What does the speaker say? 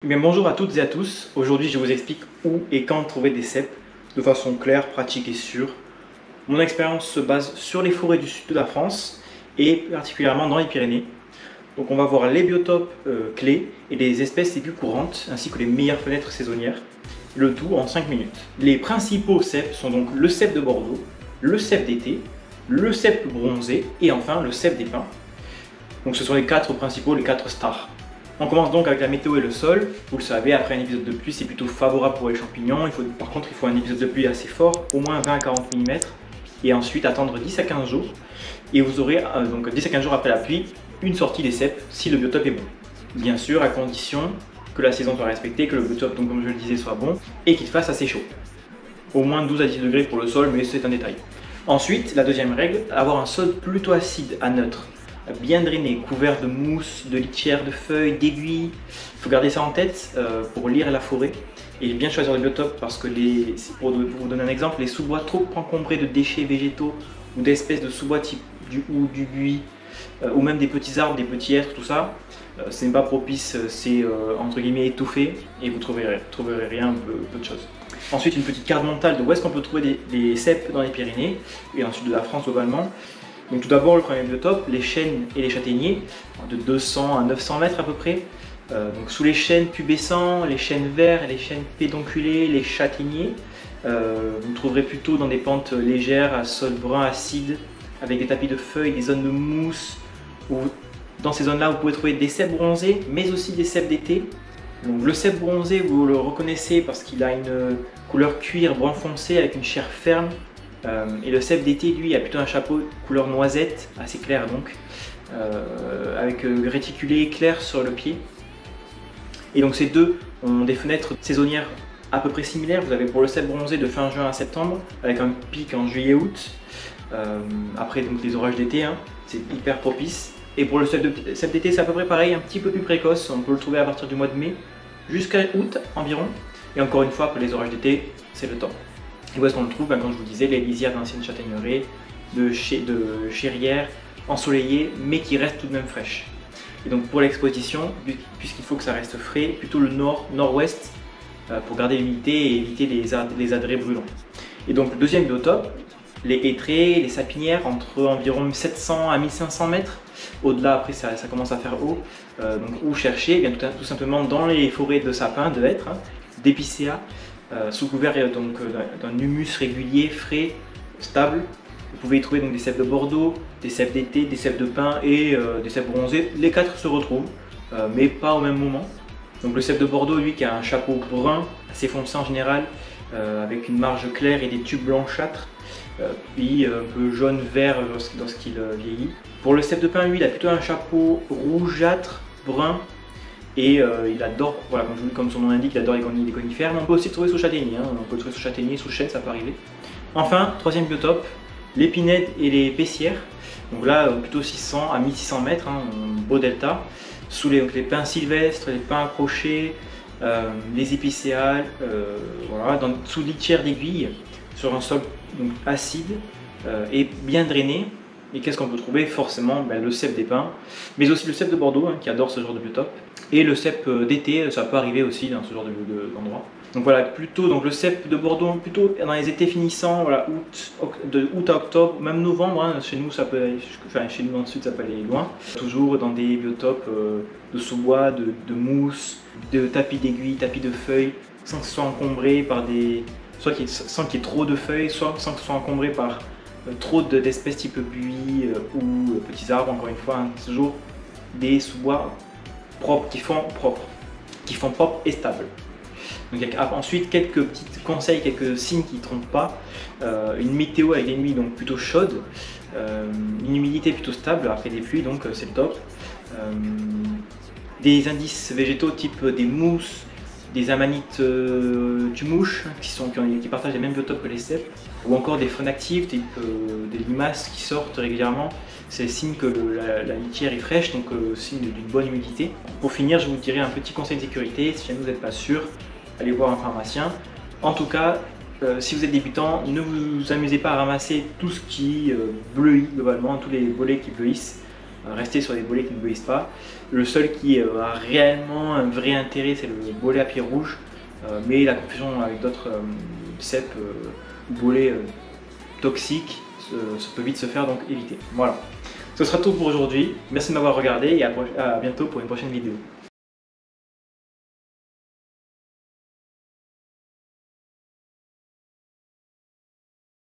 Bien, bonjour à toutes et à tous. Aujourd'hui, je vous explique où et quand trouver des cèpes de façon claire, pratique et sûre. Mon expérience se base sur les forêts du sud de la France et particulièrement dans les Pyrénées. Donc on va voir les biotopes clés et les espèces les plus courantes ainsi que les meilleures fenêtres saisonnières. Le tout en 5 minutes. Les principaux cèpes sont donc le cèpe de Bordeaux, le cèpe d'été, le cèpe bronzé et enfin le cèpe des pins. Donc ce sont les 4 principaux, les 4 stars. On commence donc avec la météo et le sol. Vous le savez, après un épisode de pluie, c'est plutôt favorable pour les champignons. Par contre, il faut un épisode de pluie assez fort, au moins 20 à 40 mm. Et ensuite attendre 10 à 15 jours. Et vous aurez, donc 10 à 15 jours après la pluie, une sortie des cèpes si le biotope est bon. Bien sûr, à condition que la saison soit respectée, que le biotope, donc, comme je le disais, soit bon et qu'il fasse assez chaud. Au moins 12 à 10 degrés pour le sol, mais c'est un détail. Ensuite, la deuxième règle, avoir un sol plutôt acide à neutre, bien drainé, couvert de mousse, de litière, de feuilles, d'aiguilles. Il faut garder ça en tête pour lire la forêt et bien choisir le biotope parce que, pour vous donner un exemple, les sous-bois trop encombrés de déchets végétaux ou d'espèces de sous-bois type du hou, du buis ou même des petits arbres, des petits hêtres, tout ça, ce n'est pas propice, c'est entre guillemets étouffé et vous trouverez rien, peu de choses. Ensuite, une petite carte mentale de où est-ce qu'on peut trouver des cèpes dans les Pyrénées et ensuite de la France globalement. Donc tout d'abord, le premier biotope, les chênes et les châtaigniers, de 200 à 900 mètres à peu près. Donc sous les chênes pubescents, les chênes verts, les chênes pédonculés, les châtaigniers, vous trouverez plutôt dans des pentes légères à sol brun acide, avec des tapis de feuilles, des zones de mousse. Dans ces zones-là, vous pouvez trouver des cèpes bronzés, mais aussi des cèpes d'été. Donc le cèpe bronzé, vous le reconnaissez parce qu'il a une couleur cuir brun foncé avec une chair ferme. Et le cèpe d'été, lui, a plutôt un chapeau couleur noisette, assez clair donc, avec réticulé clair sur le pied. Et donc ces deux ont des fenêtres saisonnières à peu près similaires. Vous avez pour le cèpe bronzé de fin juin à septembre, avec un pic en juillet-août. Après donc les orages d'été, hein, c'est hyper propice. Et pour le cèpe d'été, c'est à peu près pareil, un petit peu plus précoce. On peut le trouver à partir du mois de mai jusqu'à août environ. Et encore une fois, après les orages d'été, c'est le temps. Et où est-ce qu'on le trouve? Comme je vous disais, les lisières d'anciennes châtaigneraies, de chérières ensoleillées, mais qui restent tout de même fraîches. Et donc pour l'exposition, puisqu'il faut que ça reste frais, plutôt le nord-nord-ouest pour garder l'humidité et éviter les adrets brûlants. Et donc le deuxième biotope, les hêtraies, les sapinières, entre environ 700 à 1500 mètres. Au-delà, après, ça commence à faire haut. Donc où chercher? Eh bien, tout simplement dans les forêts de sapins, de hêtres, hein, d'épicéas, sous couvert d'un humus régulier, frais, stable. Vous pouvez y trouver donc des cèpes de Bordeaux, des cèpes d'été, des cèpes de pin et des cèpes bronzés. Les 4 se retrouvent, mais pas au même moment. Donc le cèpe de Bordeaux, lui, qui a un chapeau brun, assez foncé en général, avec une marge claire et des tubes blanchâtres, puis un peu jaune-vert lorsqu'il vieillit. Pour le cèpe de pin, lui, il a plutôt un chapeau rougeâtre, brun. Et il adore, voilà, comme son nom l'indique, il adore les conifères, mais on peut aussi le trouver sous châtaignier, hein. On peut le trouver sous châtaignier, sous chêne, ça peut arriver. Enfin, troisième biotope, l'épinette et les pessières. Donc là, plutôt 600 à 1600 mètres, hein, beau delta, sous les pins sylvestres, les pins accrochés, les épicéas, voilà, sous litière d'aiguille, sur un sol donc, acide et bien drainé. Et qu'est-ce qu'on peut trouver? Forcément le cèpe des pins, mais aussi le cèpe de Bordeaux, hein, qui adore ce genre de biotope. Et le cèpe d'été, ça peut arriver aussi dans ce genre d'endroit. Donc voilà, plutôt donc le cèpe de Bordeaux, plutôt dans les étés finissants, voilà, de août à octobre, même novembre, hein, chez nous ça peut aller, enfin chez nous dans le sud ça peut aller loin. Toujours dans des biotopes de sous-bois, de mousse, de tapis d'aiguilles, tapis de feuilles, sans que ce soit encombré par sans qu'il y ait trop de feuilles, soit sans que ce soit encombré par trop d'espèces type buis ou petits arbres, encore une fois, hein, toujours des sous-bois propres, qui font propre et stable. Donc, ensuite, quelques petits conseils, quelques signes qui ne trompent pas. Une météo avec des nuits donc plutôt chaudes, une humidité plutôt stable après des pluies, donc c'est le top. Des indices végétaux type des mousses, des amanites tumouches qui partagent les mêmes biotopes que les cèpes, ou encore des faunes actives type des limaces qui sortent régulièrement. C'est signe que la litière est fraîche, donc signe d'une bonne humidité. Pour finir, je vous dirai un petit conseil de sécurité. Si jamais vous n'êtes pas sûr, allez voir un pharmacien. En tout cas, si vous êtes débutant, ne vous amusez pas à ramasser tout ce qui bleuit globalement, tous les volets qui bleuissent. rester sur des bolets qui ne bleuissent pas. Le seul qui a réellement un vrai intérêt, c'est le bolet à pied rouge, mais la confusion avec d'autres cèpes ou bolets toxiques ça peut vite se faire, donc évitez. Voilà. Ce sera tout pour aujourd'hui. Merci de m'avoir regardé et à bientôt pour une prochaine vidéo.